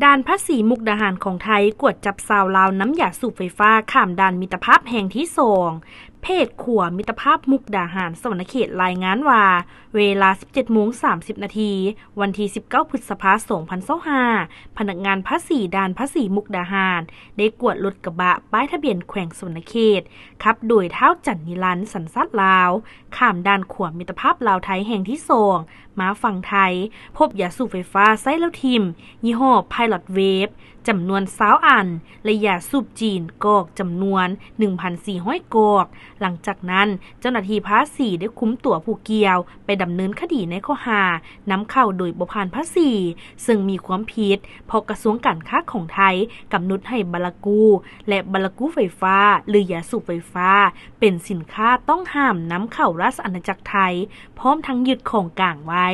ด่านภาษีมุกดาหารของไทยกวดจับสาวลาวน้ำยาสูบไฟฟ้าข้ามด่านมิตรภาพแห่งที่2เพจขัวมิตรภาพมุกดาหารสวรรณเขตรายงานว่าเวลา 17:30 นาทีวันที่ 19 พฤษภาคม 2025พนักงานภาษีด่านภาษีมุกดาหารได้กวดรถกระบะป้ายทะเบียนแขวงสวรรณเขตขับโดยเท้าจันนิรันดร์สัญชาติลาวข้ามด่านขัวมิตรภาพลาวไทยแห่งที่2มาฝั่งไทยพบยาสูบไฟฟ้าไซแล้วทิมยี่ห้อไพลอตเวฟจำนวน20อันและยาสูบจีนกอกจำนวน 1,400 กอกหลังจากนั้นเจ้าหน้าที่ภาษีได้คุมตัวผู้เกี่ยวไปดำเนินคดีในข้อหานำเข้าโดยบ่ผ่านภาษีซึ่งมีความผิดเพราะกระทรวงการค้าของไทยกำหนดให้บาลากูและบาลากูไฟฟ้าหรือยาสูบไฟฟ้าเป็นสินค้าต้องห้ามนำเข้าราชอาณาจักรไทยพร้อมทั้งยึดของกลางไว้